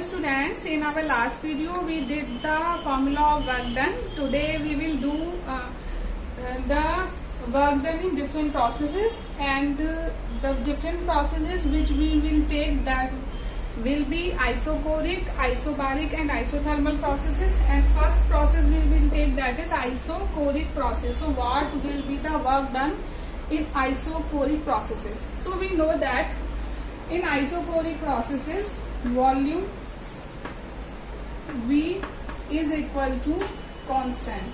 students, in our last video we did the formula of work done. Today we will do the work done in different processes, and the different processes which we will take, that will be isochoric, isobaric and isothermal processes. And first process we will take, that is isochoric process. So what will be the work done in isochoric processes? So we know that in isochoric processes, volume V is equal to constant,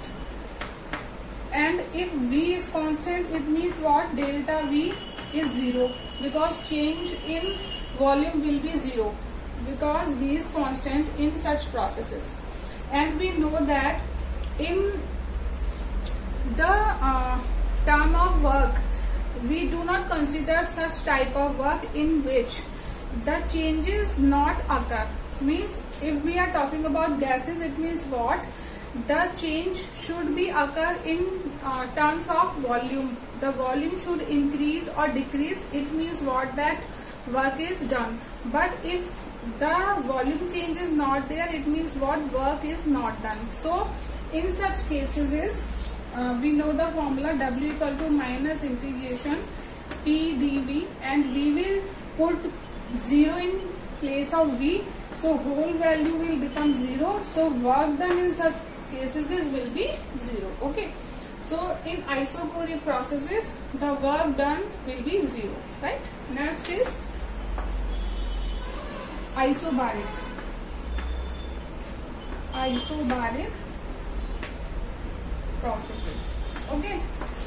and if V is constant, it means what? Delta V is 0, because change in volume will be 0, because V is constant in such processes. And we know that in the term of work, we do not consider such type of work in which the changes not occur. Means if we are talking about gases, it means what? The change should be occur in terms of volume. The volume should increase or decrease. It means what? That work is done. But if the volume change is not there, it means what? Work is not done. So in such cases is we know the formula W equal to minus integration P dV, and we will put 0 in place of V, so whole value will become 0. So work done in such cases is will be 0. Okay. So in isochoric processes, the work done will be 0. Right. Next is isobaric. Isobaric processes. Okay.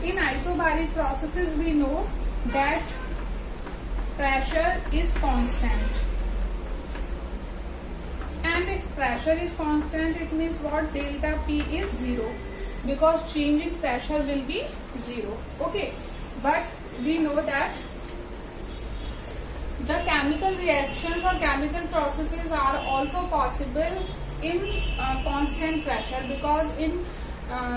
In isobaric processes, we know that pressure is constant, and if pressure is constant, it means what? Delta P is 0, because change in pressure will be 0. Okay. But we know that the chemical reactions or chemical processes are also possible in constant pressure, because in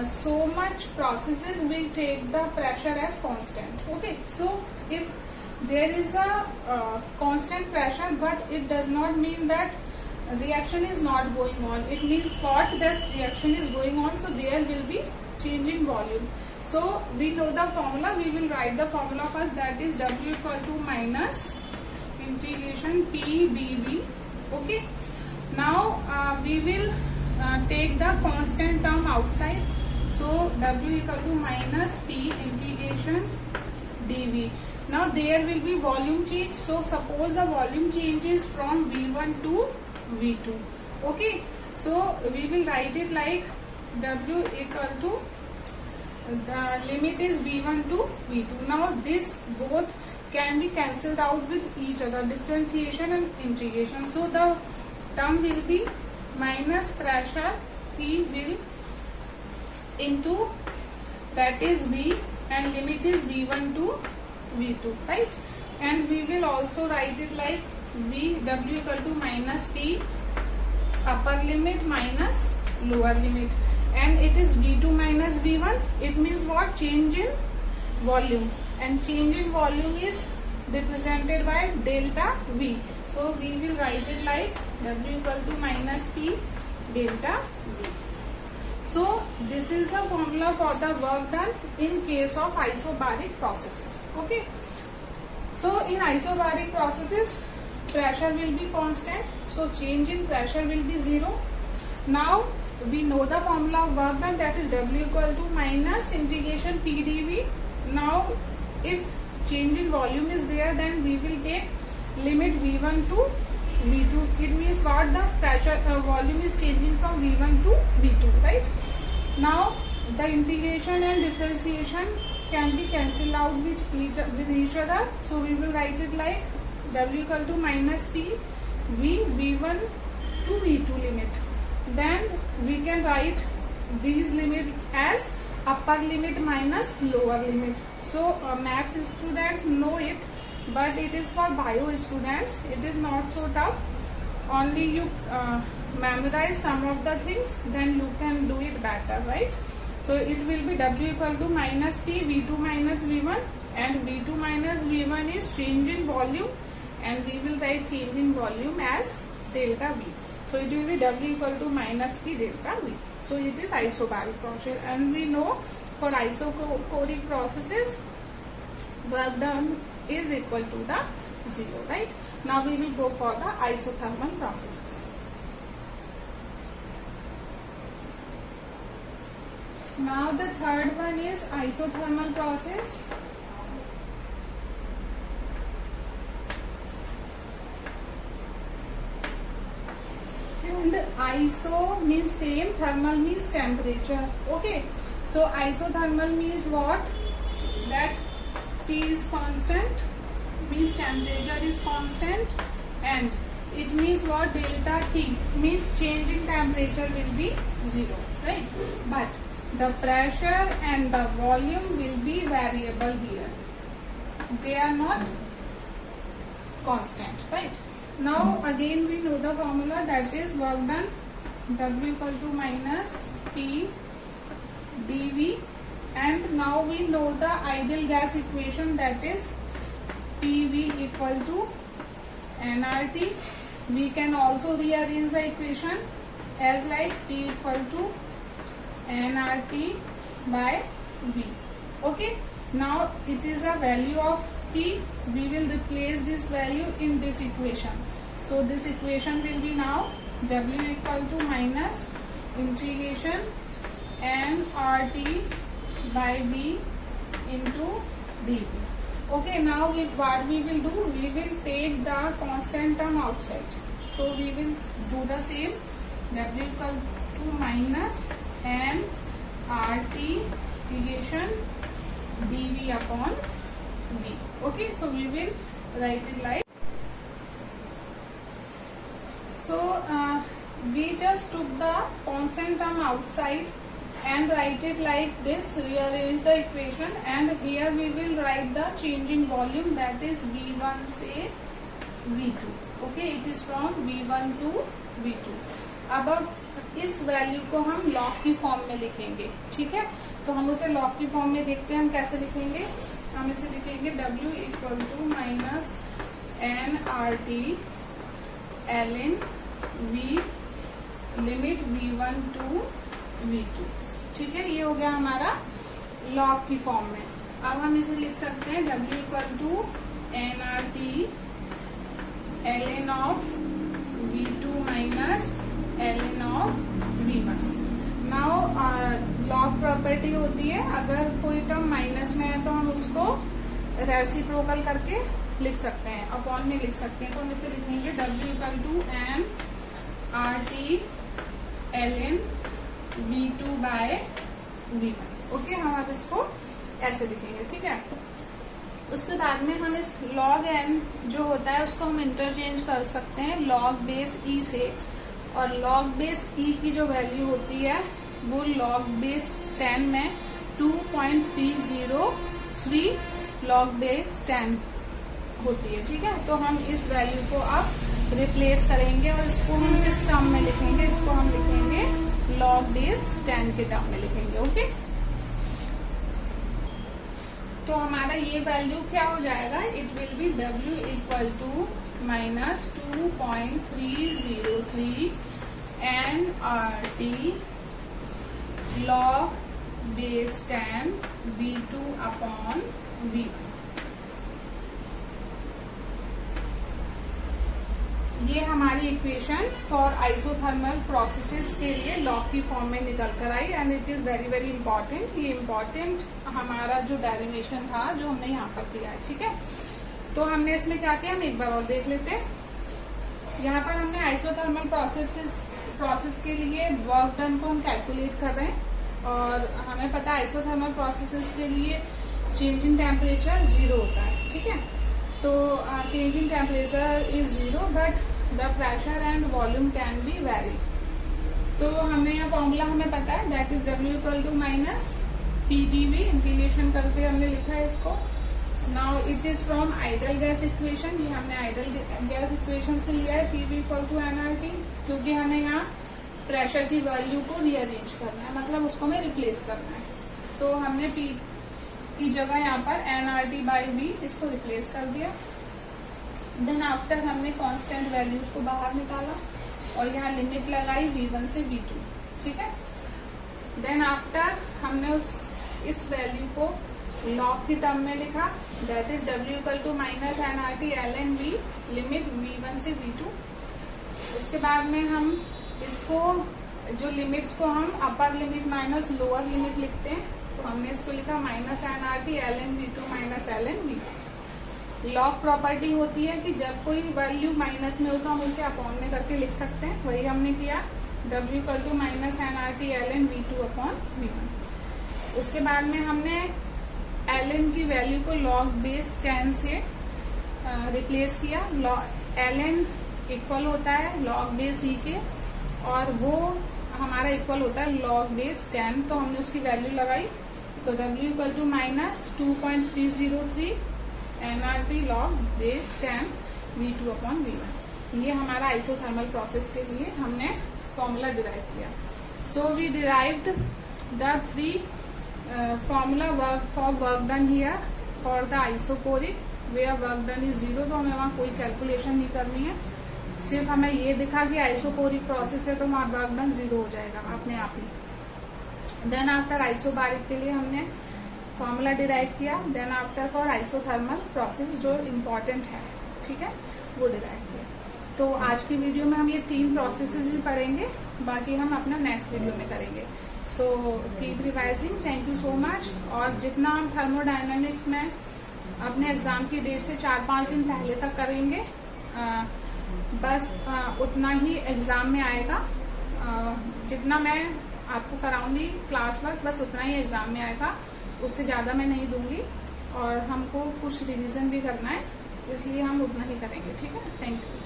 so much processes we take the pressure as constant. Okay. So if there is a constant pressure, but it does not mean that reaction is not going on. It means what? That reaction is going on, so there will be change in volume. So we know the formula. We will write the formula first, that is W equal to minus integration P dV. Okay. Now we will take the constant term outside. So W equal to minus P integration dV. Now there will be volume change. So suppose the volume changes from V1 to V2. Okay. So we will write it like W equal to, the limit is V1 to V2. Now this both can be cancelled out with each other, differentiation and integration. So the term will be minus pressure P will into, that is V, and limit is V1 to V2, right? And we will also write it like V, W equal to minus P upper limit minus lower limit, and it is V2 minus V1. It means what? Change in volume, and change in volume is represented by delta V. So we will write it like W equal to minus P delta V. So this is the formula for the work done in case of isobaric processes. Okay. So in isobaric processes, pressure will be constant, so change in pressure will be 0. Now we know the formula of work done, that is W equal to minus integration P dV. Now if change in volume is there, then we will take limit V1 to V2. It means what? The pressure volume is changing from V1 to V2, right? Now the integration and differentiation can be cancelled out with each other. So we will write it like W equal to minus P V V1 to V2 limit. Then we can write these limit as upper limit minus lower limit. So math students know it, but it is for bio students. It is not so tough. Only you memorize some of the things, then you can do it better, right? So it will be W equal to minus P V2 minus V1, and V2 minus V1 is change in volume, and we will write change in volume as delta V. So it will be W equal to minus P delta V. So it is isobaric process, and we know for isochoric processes work done is equal to the 0, right? Now we will go for the isothermal processes. Now the third one is isothermal process. And iso means same, thermal means temperature. Okay, so isothermal means what? That T is constant, means temperature is constant, and it means what? Delta T means change in temperature will be 0, right? But the pressure and the volume will be variable here. They are not constant, right? Now again we know the formula, that is work done W equal to minus P dV, and now we know the ideal gas equation, that is PV equal to nRT. We can also rearrange the equation as like P equal to nRT by V. Okay, now it is a value of T. We will replace this value in this equation. So this equation will be now W equal to minus integration nRT by V into dV. Okay, now what we will do, we will take the constant term outside. So we will do the same, W equal to minus nRT integration dV upon V. Okay, so we will write it like, so we just took the constant term outside and write it like this, rearrange the equation, and here we will write the change in volume, that is V1 से V2. Okay, it is from V1 to V2. अब इस value को हम log की form में लिखेंगे, ठीक है? तो हम उसे लॉग की फॉर्म में देखते हैं हम कैसे लिखेंगे. हम इसे लिखेंगे W equal to minus nRT ln V limit V1 to V2. ठीक है, ये हो गया हमारा लॉग की फॉर्म में. अब हम इसे लिख सकते हैं W equal to nRT ln of V2 minus ln of V1. Now log property होती है, अगर कोई टर्म माइनस में है तो हम उसको रेसिप्रोकल करके लिख सकते हैं, अपॉन में लिख सकते हैं. तो हम इसे लिखेंगे W equal to nRT ln V2 by V1. Okay, हम अब इसको ऐसे लिखेंगे, ठीक है? उसके बाद में हम इस log n जो होता है उसको हम इंटरचेंज कर सकते हैं log बेस e से, और log बेस e की जो वैल्यू होती है वो log बेस 10 में 2.303 log बेस 10 होती है, ठीक है? तो हम इस वैल्यू को अब रिप्लेस करेंगे और इसको हम किस टर्म में लिखेंगे, इसको हम लिखेंगे log बेस 10 के टर्म में लिखेंगे. ओके, तो हमारा ये वैल्यू क्या हो जाएगा, it will be W equal to minus 2.303 nRT log base 10 V2 upon V1. ये हमारी इक्वेशन फॉर आइसोथर्मल प्रोसेसेस के लिए लॉग की फॉर्म में निकल कर आई, and it is very very important. ये इम्पॉर्टेंट हमारा जो डेरिवेशन था जो हमने यहाँ पर किया है, ठीक है? तो हमने इसमें क्या किया, हम एक बार और देख लेते हैं. यहाँ पर हमने आइसोथर्मल प्रोसेस के लिए वर्क डन को हम कैलकुलेट कर रहे हैं, और हमें पता है आइसोथर्मल प्रोसेसेस के लिए चेंज इन टेम्परेचर 0 होता है, ठीक है? तो change in temperature is 0 but the pressure and volume can be vary. तो हमें यह फॉर्मूला हमें पता है, that is W equal to minus PdV, integration करके हमने लिखा है इसको. Now it is from ideal gas equation, ये हमने आइडल गैस इक्वेशन से लिया है PV इक्वल टू nRT, क्योंकि हमें यहाँ प्रेशर की वैल्यू को रीअरेंज करना है, मतलब उसको हमें रिप्लेस करना है. तो हमने P की जगह यहाँ पर nRT बाई V इसको रिप्लेस कर दिया. देन आफ्टर हमने कांस्टेंट वैल्यूज को बाहर निकाला और यहाँ लिमिट लगाई V1 से V2, ठीक है। देन आफ्टर हमने इस वैल्यू को लॉग की टर्म में लिखा, that is W equal to minus NRT ln V limit V1 से V2। उसके बाद में हम इसको जो लिमिट्स को हम upper limit minus lower limit लिखते हैं, तो हमने इसको लिखा minus NRT ln V2 minus ln V2। Log property होती है कि जब कोई वैल्यू माइनस में हो तो हम उसे अपॉन में करके लिख सकते हैं, वही हमने किया, W equal to minus NRT ln V2 upon V1। उसके बाद में हमने ln की वैल्यू को log बेस 10 से रिप्लेस किया। ln इक्वल होता है log बेस e के, और वो हमारा इक्वल होता है log बेस 10, तो हमने उसकी वैल्यू लगाई, तो W equal to minus 2.303 NRT log base 10 V2 upon V1। ये हमारा आइसोथर्मल प्रोसेस के लिए हमने फॉर्मूला डिराइव किया। So we derived the 3 formula work for work done here for the isochoric, where work done is 0, तो हमें वहाँ कोई कैलकुलेशन नहीं करनी है, सिर्फ हमें ये दिखा कि आइसोकोरिक प्रोसेस है तो वहाँ वर्क डन 0 हो जाएगा अपने आप ही। देन आफ्टर आइसोबारिक के लिए हमने फॉर्मूला डिराइव किया, then after for isothermal process जो इम्पोर्टेंट है, ठीक है, वो डिराइव किया। तो आज की वीडियो में हम ये 3 प्रोसेसेस ही पढ़ेंगे, बाकी हम अपना नेक्स्ट वीडियो में करेंगे। So keep revising, thank you so much. और जितना हम थर्मोडायनामिक्स में अपने एग्जाम की डेट से 4-5 दिन पहले तक करेंगे, बस उतना ही एग्जाम में आएगा। जितना मैं आपको कराऊंगी क्लास वर्क, बस उतना ही एग्जाम में आएगा, उससे ज्यादा मैं नहीं दूंगी। और हमको कुछ रिवीजन भी करना है, इसलिए हम उतना ही करेंगे, ठीक है। Thank you.